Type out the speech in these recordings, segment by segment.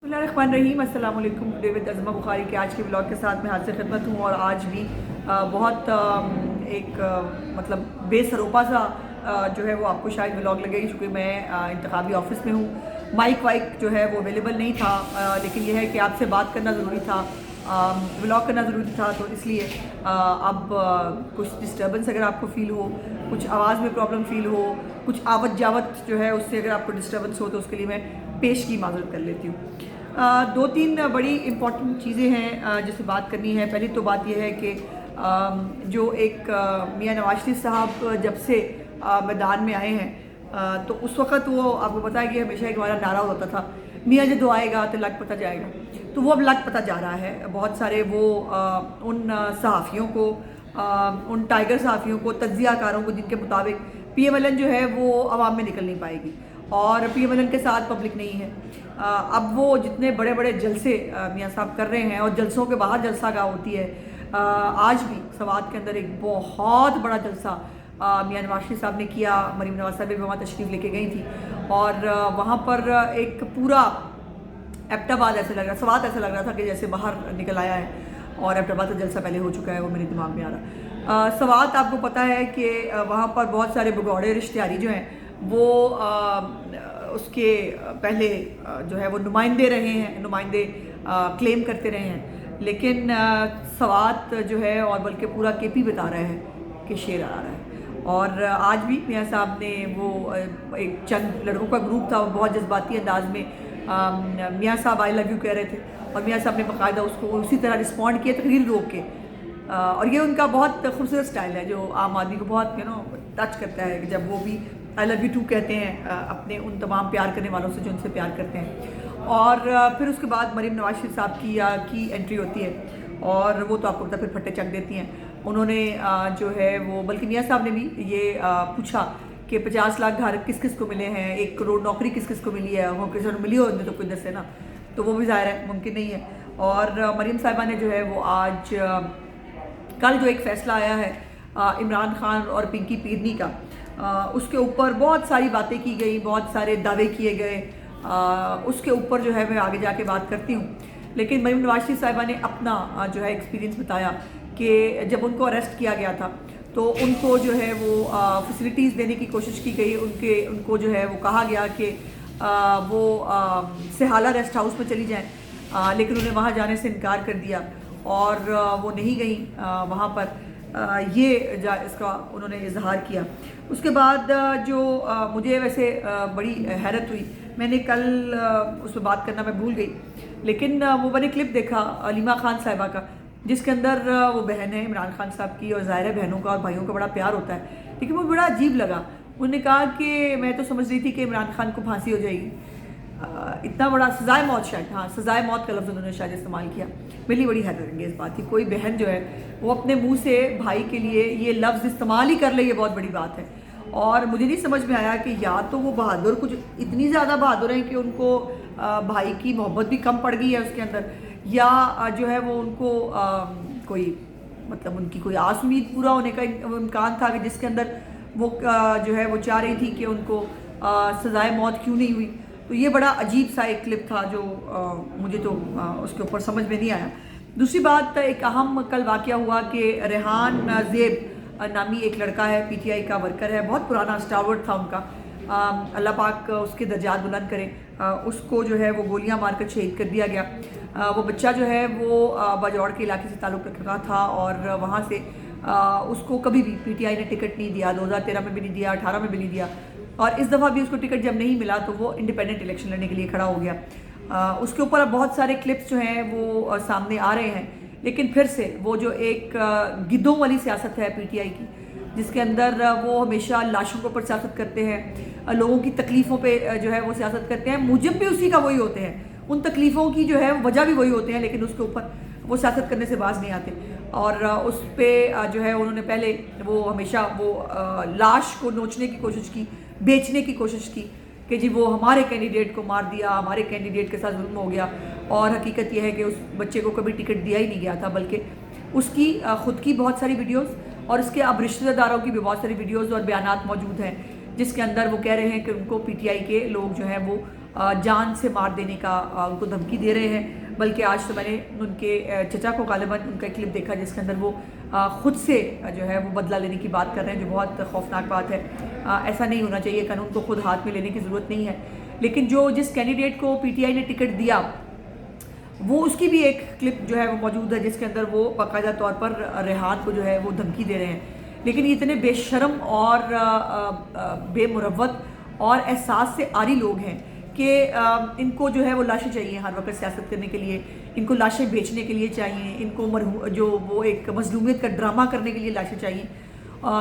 बिस्मिल्लाहिर्रहमानिर्रहीम अस्सलाम वालेकुम। टुडे विद अज़मा बुखारी के आज के ब्लॉग के साथ मैं हाजिर खिदमत हूँ। और आज भी बहुत मतलब बेसरोपा सा जो है वो आपको शायद ब्लॉग लगेगी, क्योंकि मैं इंतखाबी ऑफिस में हूँ। माइक वाइक जो है वो अवेलेबल नहीं था, लेकिन यह है कि आपसे बात करना ज़रूरी था, व्लॉग करना ज़रूरी था, तो इसलिए अब कुछ डिस्टर्बेंस अगर आपको फ़ील हो, कुछ आवाज़ में प्रॉब्लम फ़ील हो, कुछ आवत जावत जो है उससे अगर आपको डिस्टर्बेंस हो, तो उसके लिए मैं पेश की माजरत कर लेती हूँ। दो तीन बड़ी इम्पॉर्टेंट चीज़ें हैं जिससे बात करनी है। पहली तो बात यह है कि जो एक मियां नवाज शरीफ साहब जब से मैदान में आए हैं, तो उस वक़्त वो आपको पता है कि हमेशा एक हमारा नारा होता था, मियां जदों आएगा तो लग पता जाएगा। तो वो अब लग पता जा रहा है। बहुत सारे वो उन सहाफ़ियों को, उन टाइगर सहाफ़ियों को, तज्ज़ियाकारों को, जिनके मुताबिक PMLN जो है वो आवाम में निकल नहीं पाएगी और PMLN के साथ पब्लिक नहीं है। अब वो जितने बड़े बड़े जलसे मियाँ साहब कर रहे हैं, और जलसों के बाहर जलसा गाह होती है। आज भी सवात के अंदर एक बहुत बड़ा जलसा मियाँ नवाज शरीफ साहब ने किया। मरीम नवाज साहब भी वहाँ तशरीफ़ लेके गई थी, और वहाँ पर एक पूरा एबटाबाद ऐसे लग रहा, सवात ऐसा लग रहा था कि जैसे बाहर निकल आया है। और एबटाबाद का जलसा पहले हो चुका है, वो मेरे दिमाग में आ रहा। सवात आपको पता है कि वहाँ पर बहुत सारे भगौड़े रिश्तेदारी जो हैं वो उसके पहले जो है वो नुमाइंदे रहे हैं, नुमाइंदे क्लेम करते रहे हैं। लेकिन सवात जो है, और बल्कि पूरा KP बता रहा है कि शेर आ रहा है। और आज भी मियाँ साहब ने वो एक चंद लड़कों का ग्रुप था, वो बहुत जज्बाती अंदाज में मियाँ साहब आई लव यू कह रहे थे, और मियाँ साहब ने बाकायदा उसको उसी तरह रिस्पॉन्ड किया, तकरीर रोक के। और ये उनका बहुत खूबसूरत स्टाइल है जो आम आदमी को बहुत टच करता है, कि जब वो भी आई लव यू टू कहते हैं अपने उन तमाम प्यार करने वालों से जो उनसे प्यार करते हैं। और फिर उसके बाद मरीम नवाज शरीफ साहब की एंट्री होती है, और वो तो आपको पता फिर फट्टे चक देती हैं। उन्होंने जो है वो, बल्कि मियाँ साहब ने भी ये पूछा कि 50 लाख घर किस किस को मिले हैं, 1 करोड़ नौकरी किस किस को मिली है, वो किसी को मिली हो तो कोई दस है ना, तो वो भी ज़ाहिर है मुमकिन नहीं है। और मरीम साहिबा ने जो है वो आज कल जो एक फ़ैसला आया है इमरान खान और पिंकी पीरनी का, उसके ऊपर बहुत सारी बातें की गई, बहुत सारे दावे किए गए। उसके ऊपर जो है मैं आगे जाके बात करती हूँ। लेकिन मरीम नवाज शरीफ साहिबा ने अपना जो है एक्सपीरियंस बताया कि जब उनको अरेस्ट किया गया था तो उनको जो है वो फैसिलिटीज़ देने की कोशिश की गई। उनको जो है वो कहा गया कि वो सिहाला रेस्ट हाउस में चली जाएं, लेकिन उन्हें वहाँ जाने से इनकार कर दिया, और वो नहीं गई वहाँ पर। ये इसका उन्होंने इजहार किया। उसके बाद जो मुझे वैसे बड़ी हैरत हुई, मैंने कल उस पर बात करना मैं भूल गई, लेकिन वो मैंने क्लिप देखा अलीमा खान साहिबा का, जिसके अंदर वो बहन है इमरान खान साहब की, और ज़ाहिर है बहनों का और भाइयों का बड़ा प्यार होता है। लेकिन वो बड़ा अजीब लगा। उन्होंने कहा कि मैं तो समझ रही थी कि इमरान खान को फांसी हो जाएगी। इतना बड़ा सजाए मौत, शायद हाँ सजाए मौत का लफ्ज़ उन्होंने शायद इस्तेमाल किया। मेरी बड़ी हैरत अंगेज़ बात थी, कोई बहन जो है वो अपने मुंह से भाई के लिए ये लफ्ज़ इस्तेमाल ही कर ले, ये बहुत बड़ी बात है। और मुझे नहीं समझ में आया कि या तो वो बहादुर, कुछ इतनी ज़्यादा बहादुर हैं कि उनको भाई की मोहब्बत भी कम पड़ गई है उसके अंदर, या जो है वो उनको कोई मतलब उनकी कोई आस उम्मीद पूरा होने का इम्कान था कि जिसके अंदर वो जो है वो चाह रही थी कि उनको सजाए मौत क्यों नहीं हुई। तो ये बड़ा अजीब सा एक क्लिप था जो मुझे तो उसके ऊपर समझ में नहीं आया। दूसरी बात, एक अहम कल वाक़या हुआ कि रेहान ज़ेब नामी एक लड़का है, PTI का वर्कर है, बहुत पुराना स्टारवर्ड था उनका, अल्लाह पाक उसके दर्जात बुलंद करे। उसको जो है वो गोलियां मारकर शहीद कर दिया गया। वो बच्चा जो है वो बाजौड़ के इलाके से ताल्लुक़ रखता था, और वहाँ से उसको कभी भी PTI ने टिकट नहीं दिया, 2013 में भी नहीं दिया, 18 में भी नहीं दिया, और इस दफ़ा भी उसको टिकट जब नहीं मिला तो वो इंडिपेंडेंट इलेक्शन लड़ने के लिए खड़ा हो गया। उसके ऊपर अब बहुत सारे क्लिप्स जो हैं वो सामने आ रहे हैं। लेकिन फिर से वो जो एक गिद्धों वाली सियासत है PTI की, जिसके अंदर वो हमेशा लाशों के ऊपर सियासत करते हैं, लोगों की तकलीफ़ों पे जो है वो सियासत करते हैं, मुजिब भी उसी का वही होते हैं, उन तकलीफ़ों की जो है वजह भी वही होते हैं, लेकिन उसके ऊपर वो सियासत करने से बाज नहीं आते। और उस पर जो है उन्होंने पहले वो हमेशा वो लाश को नोचने की कोशिश की, बेचने की कोशिश की कि जी वो हमारे कैंडिडेट को मार दिया, हमारे कैंडिडेट के साथ जुल्म हो गया। और हकीकत यह है कि उस बच्चे को कभी टिकट दिया ही नहीं गया था, बल्कि उसकी ख़ुद की बहुत सारी वीडियोस और उसके अब रिश्तेदारों की भी बहुत सारी वीडियोस और बयानात मौजूद हैं, जिसके अंदर वो कह रहे हैं कि उनको PTI के लोग जो हैं वो जान से मार देने का उनको धमकी दे रहे हैं। बल्कि आज तो मैंने उनके चचा को गालिबन उनका क्लिप देखा जिसके अंदर वो ख़ुद से जो है वो बदला लेने की बात कर रहे हैं, जो बहुत खौफनाक बात है। ऐसा नहीं होना चाहिए, कानून को खुद हाथ में लेने की ज़रूरत नहीं है। लेकिन जिस कैंडिडेट को PTI ने टिकट दिया वो उसकी भी एक क्लिप जो है वो मौजूद है जिसके अंदर वो बाकायदा तौर पर रेहान को जो है वो धमकी दे रहे हैं। लेकिन ये इतने बेशर्म और बेमुरवत और एहसास से आरी लोग हैं कि इनको जो है वो लाशें चाहिए हर वक्त सियासत करने के लिए, इनको लाशें बेचने के लिए चाहिए, इनको जो वो एक मजलूमियत का ड्रामा करने के लिए लाशें चाहिए।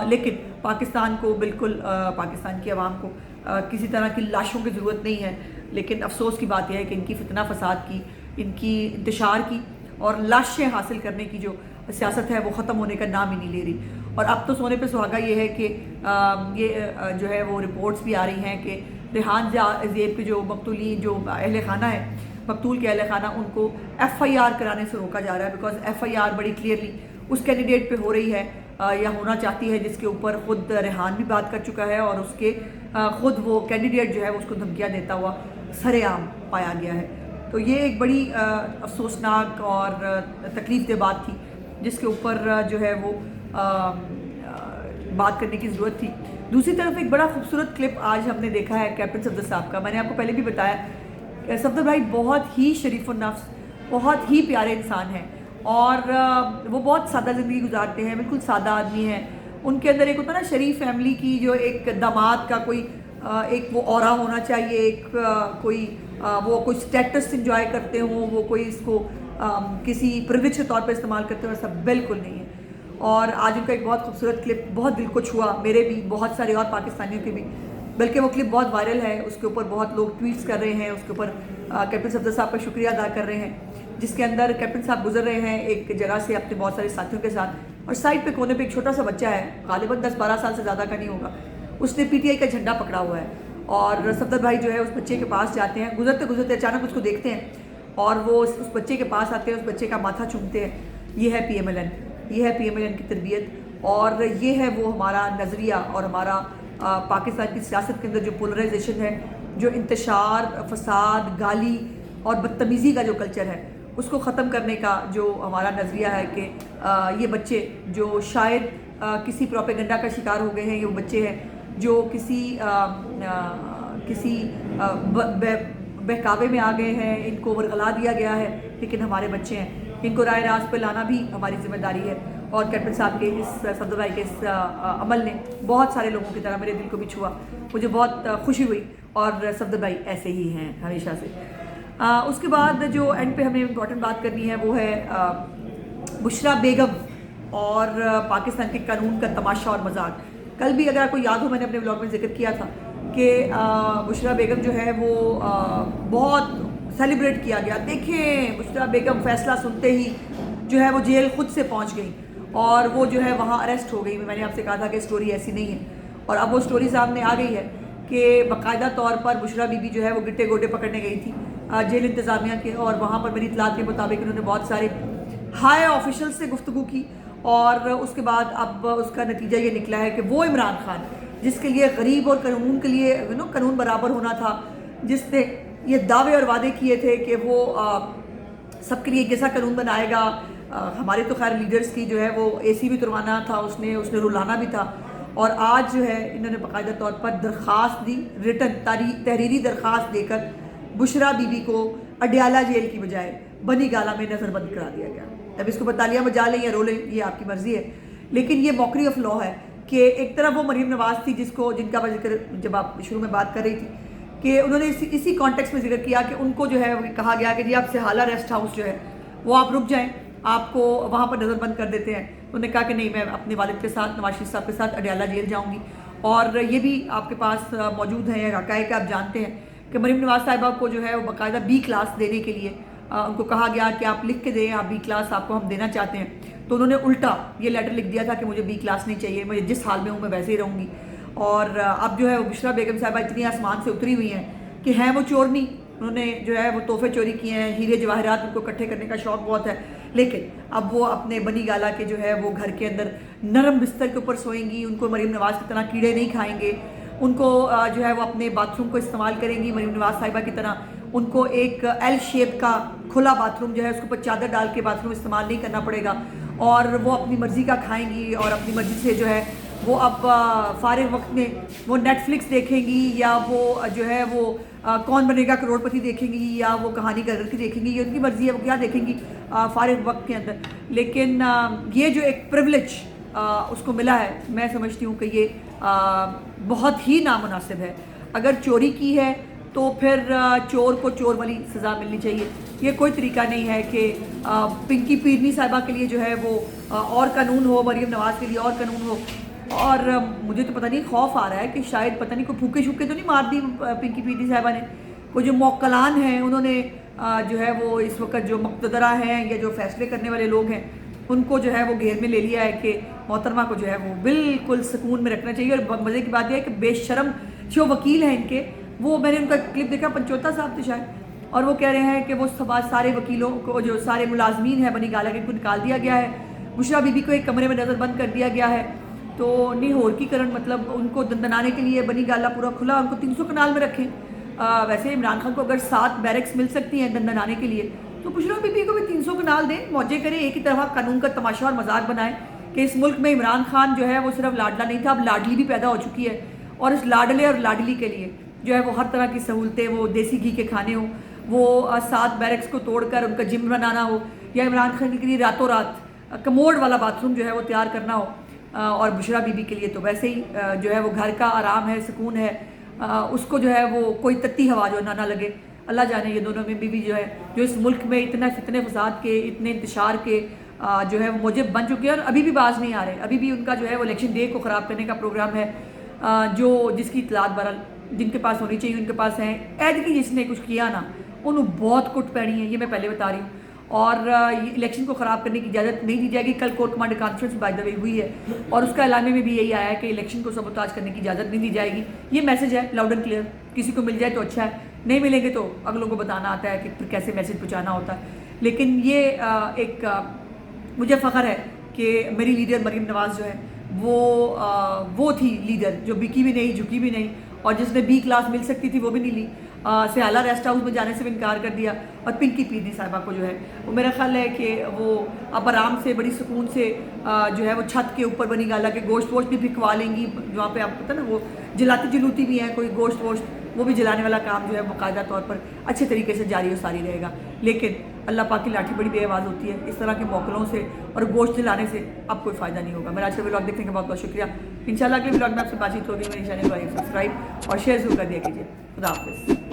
लेकिन पाकिस्तान को बिल्कुल पाकिस्तान की आवाम को किसी तरह की लाशों की ज़रूरत नहीं है। लेकिन अफसोस की बात यह है कि इनकी फितना फसाद की, इनकी इंतशार की और लाशें हासिल करने की जो सियासत है वो ख़त्म होने का नाम ही नहीं ले रही। और अब तो सोने पे सुहागा ये है कि ये जो है वो रिपोर्ट्स भी आ रही हैं कि रेहान ज़ेब के जो मकतूली जो अहल खाना है, मकतूल के अहल खाना, उनको FIR कराने से रोका जा रहा है। बिकॉज FIR बड़ी क्लियरली उस कैंडिडेट पे हो रही है या होना चाहती है जिसके ऊपर ख़ुद रेहान भी बात कर चुका है और उसके ख़ुद वो कैंडिडेट जो है उसको धमकियाँ देता हुआ सरेआम पाया गया है। तो ये एक बड़ी अफसोसनाक और तकलीफ दह बात थी जिसके ऊपर जो है वो बात करने की ज़रूरत थी। दूसरी तरफ एक बड़ा खूबसूरत क्लिप आज हमने देखा है कैप्टन सफदर साहब का। मैंने आपको पहले भी बताया सफदर भाई बहुत ही शरीफ नफ्स, बहुत ही प्यारे इंसान हैं और वो बहुत सादा ज़िंदगी गुजारते हैं, बिल्कुल सादा आदमी हैं। उनके अंदर एक होता है ना शरीफ फैमिली की जो एक दामाद का कोई एक वो ऑरा होना चाहिए, एक वो कोई स्टेटस इंजॉय करते हो, वो कोई इसको किसी प्रिविलेज के तौर पर इस्तेमाल करते हो, ऐसा बिल्कुल नहीं है। और आज उनका एक बहुत खूबसूरत क्लिप बहुत दिल को छुआ, मेरे भी, बहुत सारे और पाकिस्तानियों के भी। बल्कि वो क्लिप बहुत वायरल है, उसके ऊपर बहुत लोग ट्वीट्स कर रहे हैं, उसके ऊपर कैप्टन सफदर साहब का शुक्रिया अदा कर रहे हैं, जिसके अंदर कैप्टन साहब गुजर रहे हैं एक जगह से अपने बहुत सारे साथियों के साथ और साइड पे कोने पे एक छोटा सा बच्चा है, गालिबन 10-12 साल से ज़्यादा का नहीं होगा, उसने PTI का झंडा पकड़ा हुआ है। और सफदर भाई जो है उस बच्चे के पास जाते हैं, गुजरते गुजरते अचानक उसको देखते हैं और वो उस बच्चे के पास आते हैं, उस बच्चे का माथा चूमते हैं। ये है PMLN, ये है PMLN की तरबियत और ये है वो हमारा नज़रिया और हमारा पाकिस्तान की सियासत के अंदर जो पोलराइजेशन है, जो इंतशार, फसाद, गाली और बदतमीज़ी का जो कल्चर है उसको ख़त्म करने का जो हमारा नज़रिया है कि ये बच्चे जो शायद किसी प्रोपेगेंडा का शिकार हो गए हैं, ये वो बच्चे हैं जो किसी बहकावे में आ गए हैं, इनको वरगला दिया गया है। लेकिन हमारे बच्चे हैं, इनको राय रास्त पे लाना भी हमारी जिम्मेदारी है। और कैप्टन साहब के इस सफदर भाई के इस अमल ने बहुत सारे लोगों की तरह मेरे दिल को भी छुआ, मुझे बहुत खुशी हुई। और सफदर भाई ऐसे ही हैं हमेशा से। उसके बाद जो एंड पे हमें इम्पोर्टेंट बात करनी है वो है बुशरा बेगम और पाकिस्तान के कानून का तमाशा और मजाक। कल भी अगर आपको याद हो मैंने अपने ब्लॉग में जिक्र किया था कि बुशरा बेगम जो है वो बहुत सेलिब्रेट किया गया। देखें बुशरा बेगम फैसला सुनते ही जो है वो जेल खुद से पहुंच गई और वो जो है वहाँ अरेस्ट हो गई। मैंने आपसे कहा था कि स्टोरी ऐसी नहीं है और अब वो स्टोरी सामने आ गई है कि बाकायदा तौर पर बुशरा बीबी जो है वो गिट्टे गोटे पकड़ने गई थी जेल इंतज़ामिया के और वहाँ पर मेरी इतलात के मुताबिक उन्होंने बहुत सारे हाई ऑफिशल से गुफ्तगू की और उसके बाद अब उसका नतीजा ये निकला है कि वो इमरान खान जिसके लिए गरीब और कानून के लिए कानून बराबर होना था, जिसने ये दावे और वादे किए थे कि वो सबके लिए एक जैसा कानून बनाएगा। हमारे तो खैर लीडर्स की जो है वो AC भी तुरवाना था, उसने रुलाना भी था। और आज जो है इन्होंने बाकायदा तौर पर दरख्वास्त दी, रिटन तहरीरी दरख्वास्त देकर बुशरा बीबी को अडयाला जेल की बजाय बनी गाला में नज़रबंद करा दिया गया। अब इसको बतालियाँ बजा लें या रो लें ये आपकी मर्जी है, लेकिन ये मॉकरी ऑफ लॉ है कि एक तरफ वो मरीम नवाज थी जिनका मैं जिक्र जब आप शुरू में बात कर रही थी कि उन्होंने इसी कॉन्टेक्स्ट में जिक्र किया कि उनको जो है कहा गया कि जी आप सिहाला रेस्ट हाउस जो है वो आप रुक जाएं, आपको वहाँ पर नज़रबंद कर देते हैं। उन्होंने कहा कि नहीं, मैं अपने वालिद के साथ नवाज शरीफ साहब के साथ अडयाला जेल जाऊँगी। और ये भी आपके पास मौजूद है हक़ाइक़, आप जानते हैं कि मरीम नवाज साहिबा को जो है वो बाकायदा B क्लास देने के लिए उनको कहा गया कि आप लिख के दें, आप B क्लास आपको हम देना चाहते हैं। तो उन्होंने उल्टा ये लेटर लिख दिया था कि मुझे B क्लास नहीं चाहिए, मुझे जिस हाल में हूँ मैं वैसे ही रहूँगी। और अब जो है वो बुशरा बेगम साहिबा इतनी आसमान से उतरी हुई हैं कि हैं वो चोरनी, उन्होंने जो है वो तोहफे चोरी किए हैं, हीरे जवाहरात उनको इकट्ठे करने का शौक़ बहुत है। लेकिन अब वो अपने बनी गाला के जो है वो घर के अंदर नरम बिस्तर के ऊपर सोएंगी, उनको मरीम नवाज की तरह कीड़े नहीं खाएंगे, उनको जो है वो अपने बाथरूम को इस्तेमाल करेंगी मरीम नवाज साहिबा की तरह। उनको एक एल शेप का खुला बाथरूम जो है उसके ऊपर चादर डाल के बाथरूम इस्तेमाल नहीं करना पड़ेगा, और वो अपनी मर्ज़ी का खाएंगी और अपनी मर्ज़ी से जो है वो अब फारिग वक्त में वो नेटफ्लिक्स देखेंगी, या वो जो है वो कौन बनेगा करोड़पति देखेंगी, या वो कहानी घर की देखेंगी। ये उनकी मर्ज़ी है, वो क्या देखेंगी फारिग वक्त के अंदर। लेकिन ये जो एक प्रिविलेज उसको मिला है, मैं समझती हूँ कि ये बहुत ही नामुनासिब है। अगर चोरी की है तो फिर चोर को चोर वाली सज़ा मिलनी चाहिए। ये कोई तरीका नहीं है कि पिंकी पीरनी साहिबा के लिए जो है वो और कानून हो, मरीम नवाज़ के लिए और कानून हो। और मुझे तो पता नहीं, खौफ आ रहा है कि शायद पता नहीं कोई फूके शूके तो नहीं मार दी पिंकी पीरनी साहिबा ने। कोई जो मौकलान हैं उन्होंने जो है वो इस वक्त जो मुक़्तदरा हैं या जो फैसले करने वाले लोग हैं उनको जो है वो घेर में ले लिया है कि मोहतरमा को जो है वो बिल्कुल सुकून में रखना चाहिए। और मज़े की बात यह है कि बेशरम जो वकील हैं इनके, वो मैंने उनका क्लिप देखा, पंचोता साहब थे शायद, और वो कह रहे हैं कि वो सारे वकीलों को, जो सारे मुलाजमीन हैं बनी गाला के, इनको निकाल दिया गया है। बुशरा बीबी को एक कमरे में नज़रबंद कर दिया गया है। तो नहीं होर की करण, मतलब उनको दंदनाने के लिए बनी गाला पूरा खुला, उनको 300 कनाल में रखें। वैसे इमरान खान को अगर 7 बैरक्स मिल सकती हैं दंदनाने के लिए, तो बुशरा बीबी को भी 300 कनाल दें, मौजे करें, एक ही तरफ कानून का तमाशा और मजाक बनाएं कि इस मुल्क में इमरान खान जो है वो सिर्फ लाडला नहीं था, अब लाडली भी पैदा हो चुकी है। और इस लाडले और लाडली के लिए जो है वो हर तरह की सहूलतें, वो देसी घी के खाने हो, वो 7 बैरक्स को तोड़कर उनका जिम बनाना हो, या इमरान खान के लिए रातों रात कमोड वाला बाथरूम जो है वो तैयार करना हो, और बुशरा बीबी के लिए तो वैसे ही जो है वो घर का आराम है, सुकून है, उसको जो है वो कोई तत्ती हवा जो ना लगे। अल्लाह जाने ये दोनों में बीवी जो है जो इस मुल्क में इतना फितने फसाद के, इतने इंतशार के जो है वो मुजिब बन चुके हैं, और अभी भी बाज नहीं आ रहे। अभी भी उनका जो है वो इलेक्शन डे को ख़राब करने का प्रोग्राम है, जो जिसकी इतलात बहरहाल जिनके पास होनी चाहिए उनके पास हैं। ऐड की जिसने कुछ किया ना, उन्होंने बहुत कुट पैनी है, ये मैं पहले बता रही हूँ। और इलेक्शन को ख़राब करने की इजाज़त नहीं दी जाएगी। कल core commander conference by the way हुई है, और उसका ऐलान में भी यही आया है कि इलेक्शन को सबोताज करने की इजाज़त नहीं दी जाएगी। ये मैसेज है लाउड एंड क्लियर, किसी को मिल जाए तो अच्छा है, नहीं मिलेंगे तो अगलों को बताना आता है कि फिर कैसे मैसेज पहुँचाना होता है। लेकिन ये मुझे फ़ख्र है कि मेरी लीडर मरीम नवाज़ जो है वो थी लीडर जो बिकी भी नहीं, झुकी भी नहीं, और जिसने बी क्लास मिल सकती थी वो भी नहीं ली, सयाला रेस्ट हाउस में जाने से भी इनकार कर दिया। और पिंकी पीरनी साहिबा को जो है वो मेरा ख्याल है कि वो अब आराम से बड़ी सुकून से जो है वो छत के ऊपर बनी गाला के गोश्त वोश्त भी भिखवा लेंगी, जहाँ पे आप पता ना वो जलाती जलूती भी हैं, कोई गोश्त वोश्त वो भी जलाने वाला काम जो है बाकायदा तौर पर अच्छे तरीके से जारी और सारी रहेगा। लेकिन अल्लाह पाक की लाठी बड़ी बेआवाज़ होती है, इस तरह के मौकलों से और गोश्त जलाने से अब कोई फ़ायदा नहीं होगा। मेरा आज का व्लॉग देखने का बहुत बहुत शुक्रिया। इंशाल्लाह अगले व्लॉग में आपसे बातचीत होगी। मेरे चैनल को सब्सक्राइब और शेयर जरूर कर दिया कीजिए। खुदा हाफ़िज़।